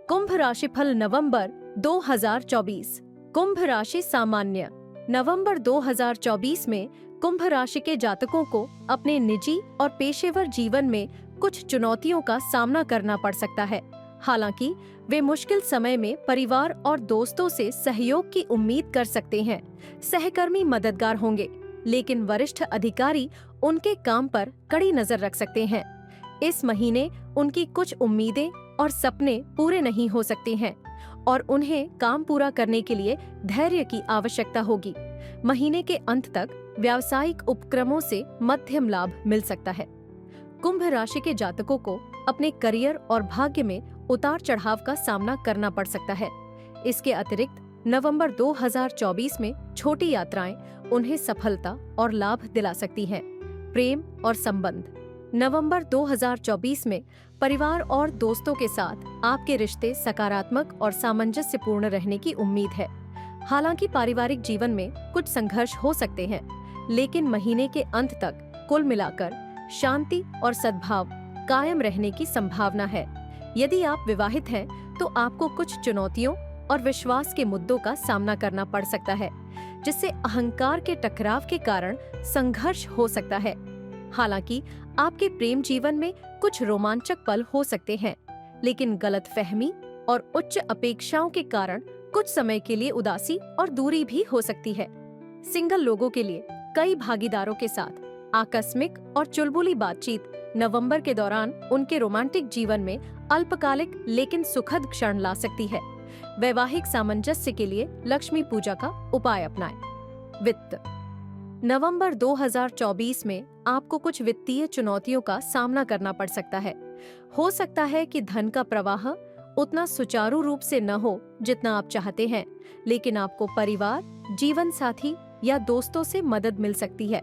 कुंभ राशिफल नवंबर 2024। कुंभ राशि सामान्य। नवंबर 2024 में कुंभ राशि के जातकों को अपने निजी और पेशेवर जीवन में कुछ चुनौतियों का सामना करना पड़ सकता है। हालांकि वे मुश्किल समय में परिवार और दोस्तों से सहयोग की उम्मीद कर सकते हैं। सहकर्मी मददगार होंगे, लेकिन वरिष्ठ अधिकारी उनके काम पर कड़ी नजर रख सकते हैं। इस महीने उनकी कुछ उम्मीदें और सपने पूरे नहीं हो सकते हैं और उन्हें काम पूरा करने के लिए धैर्य की आवश्यकता होगी। महीने के अंत तक व्यावसायिक उपक्रमों से मध्यम लाभ मिल सकता है। कुंभ राशि के जातकों को अपने करियर और भाग्य में उतार चढ़ाव का सामना करना पड़ सकता है। इसके अतिरिक्त नवंबर 2024 में छोटी यात्राएं उन्हें सफलता और लाभ दिला सकती हैं। प्रेम और संबंध। नवंबर 2024 में परिवार और दोस्तों के साथ आपके रिश्ते सकारात्मक और सामंजस्यपूर्ण रहने की उम्मीद है। हालांकि पारिवारिक जीवन में कुछ संघर्ष हो सकते हैं, लेकिन महीने के अंत तक कुल मिलाकर शांति और सद्भाव कायम रहने की संभावना है। यदि आप विवाहित हैं, तो आपको कुछ चुनौतियों और विश्वास के मुद्दों का सामना करना पड़ सकता है, जिससे अहंकार के टकराव के कारण संघर्ष हो सकता है। हालांकि आपके प्रेम जीवन में कुछ रोमांचक पल हो सकते हैं, लेकिन गलतफहमी और उच्च अपेक्षाओं के कारण कुछ समय के लिए उदासी और दूरी भी हो सकती है। सिंगल लोगों के लिए कई भागीदारों के साथ आकस्मिक और चुलबुली बातचीत नवंबर के दौरान उनके रोमांटिक जीवन में अल्पकालिक लेकिन सुखद क्षण ला सकती है। वैवाहिक सामंजस्य के लिए लक्ष्मी पूजा का उपाय अपनाएं। वित्त। नवंबर 2024 में आपको कुछ वित्तीय चुनौतियों का सामना करना पड़ सकता है। हो सकता है कि धन का प्रवाह उतना सुचारू रूप से न हो जितना आप चाहते हैं, लेकिन आपको परिवार, जीवन साथी या दोस्तों से मदद मिल सकती है।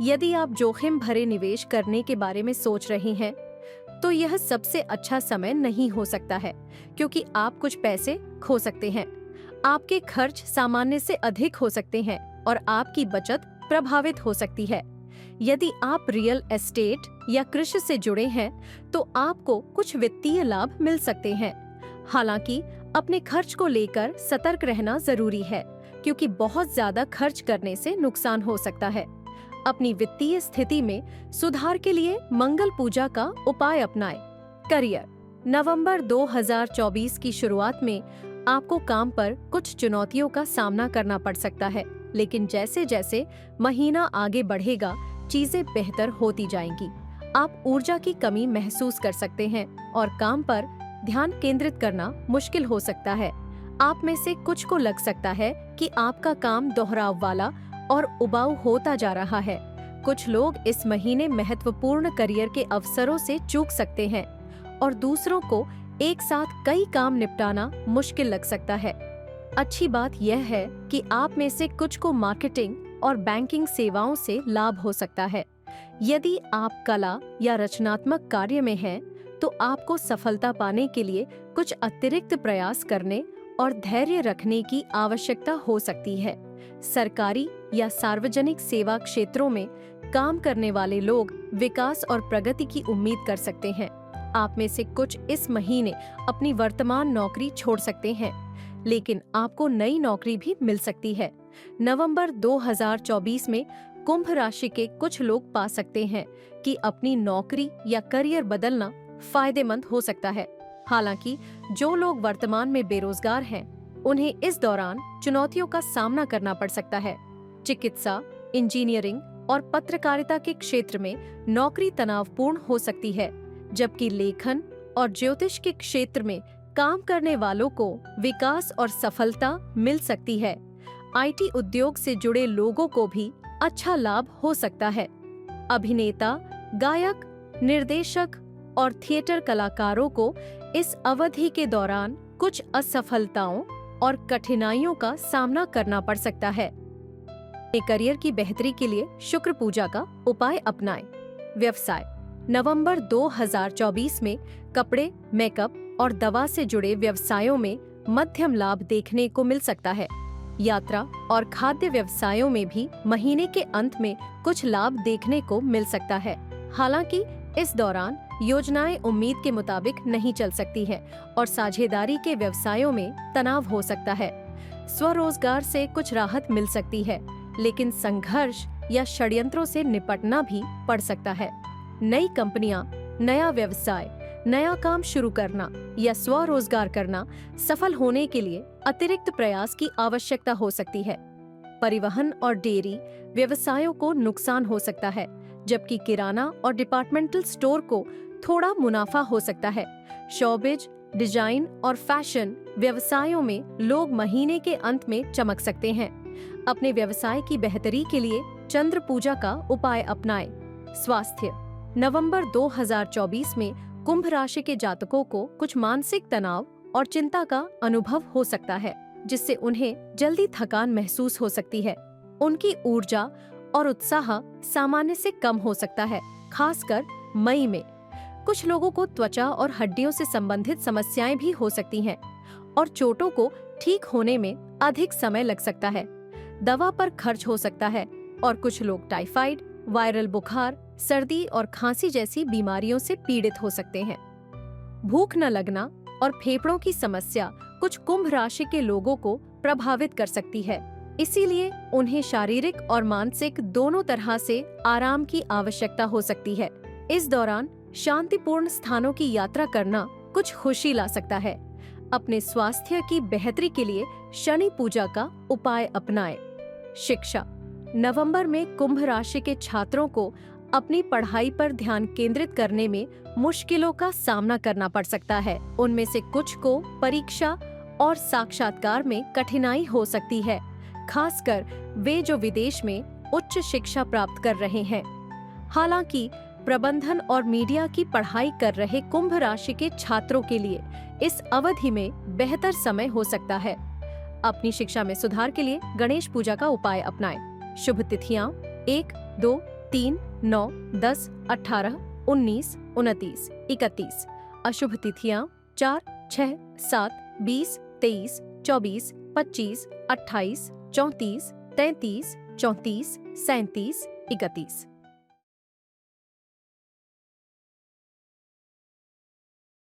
यदि आप जोखिम भरे निवेश करने के बारे में सोच रहे हैं, तो यह सबसे अच्छा समय नहीं हो सकता है, क्योंकि आप कुछ पैसे खो सकते हैं। आपके खर्च सामान्य से अधिक हो सकते हैं और आपकी बचत प्रभावित हो सकती है। यदि आप रियल एस्टेट या कृषि से जुड़े हैं, तो आपको कुछ वित्तीय लाभ मिल सकते हैं। हालांकि अपने खर्च को लेकर सतर्क रहना जरूरी है, क्योंकि बहुत ज्यादा खर्च करने से नुकसान हो सकता है। अपनी वित्तीय स्थिति में सुधार के लिए मंगल पूजा का उपाय अपनाएं। करियर। नवंबर 2024 की शुरुआत में आपको काम पर कुछ चुनौतियों का सामना करना पड़ सकता है, लेकिन जैसे जैसे महीना आगे बढ़ेगा, चीजें बेहतर होती जाएंगी। आप ऊर्जा की कमी महसूस कर सकते हैं और काम पर ध्यान केंद्रित करना मुश्किल हो सकता है। आप में से कुछ को लग सकता है कि आपका काम दोहराव वाला और उबाऊ होता जा रहा है। कुछ लोग इस महीने महत्वपूर्ण करियर के अवसरों से चूक सकते हैं और दूसरों को एक साथ कई काम निपटाना मुश्किल लग सकता है। अच्छी बात यह है कि आप में से कुछ को मार्केटिंग और बैंकिंग सेवाओं से लाभ हो सकता है। यदि आप कला या रचनात्मक कार्य में हैं, तो आपको सफलता पाने के लिए कुछ अतिरिक्त प्रयास करने और धैर्य रखने की आवश्यकता हो सकती है। सरकारी या सार्वजनिक सेवा क्षेत्रों में काम करने वाले लोग विकास और प्रगति की उम्मीद कर सकते हैं। आप में से कुछ इस महीने अपनी वर्तमान नौकरी छोड़ सकते हैं, लेकिन आपको नई नौकरी भी मिल सकती है। नवंबर 2024 में कुंभ राशि के कुछ लोग पा सकते हैं कि अपनी नौकरी या करियर बदलना फायदेमंद हो सकता है। हालांकि जो लोग वर्तमान में बेरोजगार हैं, उन्हें इस दौरान चुनौतियों का सामना करना पड़ सकता है। चिकित्सा, इंजीनियरिंग और पत्रकारिता के क्षेत्र में नौकरी तनावपूर्ण हो सकती है, जबकि लेखन और ज्योतिष के क्षेत्र में काम करने वालों को विकास और सफलता मिल सकती है। आईटी उद्योग से जुड़े लोगों को भी अच्छा लाभ हो सकता है। अभिनेता, गायक, निर्देशक और थिएटर कलाकारों को इस अवधि के दौरान कुछ असफलताओं और कठिनाइयों का सामना करना पड़ सकता है। करियर की बेहतरी के लिए शुक्र पूजा का उपाय अपनाएं। व्यवसाय। नवंबर 2024 में कपड़े, मेकअप और दवा से जुड़े व्यवसायों में मध्यम लाभ देखने को मिल सकता है। यात्रा और खाद्य व्यवसायों में भी महीने के अंत में कुछ लाभ देखने को मिल सकता है। हालांकि इस दौरान योजनाएं उम्मीद के मुताबिक नहीं चल सकती हैं और साझेदारी के व्यवसायों में तनाव हो सकता है। स्वरोजगार से कुछ राहत मिल सकती है, लेकिन संघर्ष या षड्यंत्रों से निपटना भी पड़ सकता है। नई कंपनियां, नया व्यवसाय, नया काम शुरू करना या स्वरोजगार करना सफल होने के लिए अतिरिक्त प्रयास की आवश्यकता हो सकती है। परिवहन और डेयरी व्यवसायों को नुकसान हो सकता है, जबकि किराना और डिपार्टमेंटल स्टोर को थोड़ा मुनाफा हो सकता है। शोबिज, डिजाइन और फैशन व्यवसायों में लोग महीने के अंत में चमक सकते हैं। अपने व्यवसाय की बेहतरी के लिए चंद्र पूजा का उपाय अपनाएं। स्वास्थ्य, नवंबर 2024 में कुंभ राशि के जातकों को कुछ मानसिक तनाव और चिंता का अनुभव हो सकता है, जिससे उन्हें जल्दी थकान महसूस हो सकती है। उनकी ऊर्जा और उत्साह सामान्य से कम हो सकता है, खासकर मई में। कुछ लोगों को त्वचा और हड्डियों से संबंधित समस्याएं भी हो सकती हैं और चोटों को ठीक होने में अधिक समय लग सकता है। दवा पर खर्च हो सकता है और कुछ लोग टाइफाइड, वायरल बुखार, सर्दी और खांसी जैसी बीमारियों से पीड़ित हो सकते हैं। भूख न लगना और फेफड़ों की समस्या कुछ कुंभ राशि के लोगों को प्रभावित कर सकती है, इसीलिए उन्हें शारीरिक और मानसिक दोनों तरह से आराम की आवश्यकता हो सकती है। इस दौरान शांतिपूर्ण स्थानों की यात्रा करना कुछ खुशी ला सकता है। अपने स्वास्थ्य की बेहतरी के लिए शनि पूजा का उपाय अपनाएं। शिक्षा, नवंबर में कुंभ राशि के छात्रों को अपनी पढ़ाई पर ध्यान केंद्रित करने में मुश्किलों का सामना करना पड़ सकता है। उनमें से कुछ को परीक्षा और साक्षात्कार में कठिनाई हो सकती है, खासकर वे जो विदेश में उच्च शिक्षा प्राप्त कर रहे हैं। हालांकि प्रबंधन और मीडिया की पढ़ाई कर रहे कुंभ राशि के छात्रों के लिए इस अवधि में बेहतर समय हो सकता है। अपनी शिक्षा में सुधार के लिए गणेश पूजा का उपाय अपनाएं। शुभ तिथियां 1, 2, 3, 9, 10, 18, 19, 29, 31। अशुभ तिथियां 4, 6, 7, 20, 23, 24, 25, 28, 34, 33, 34, 37, 31।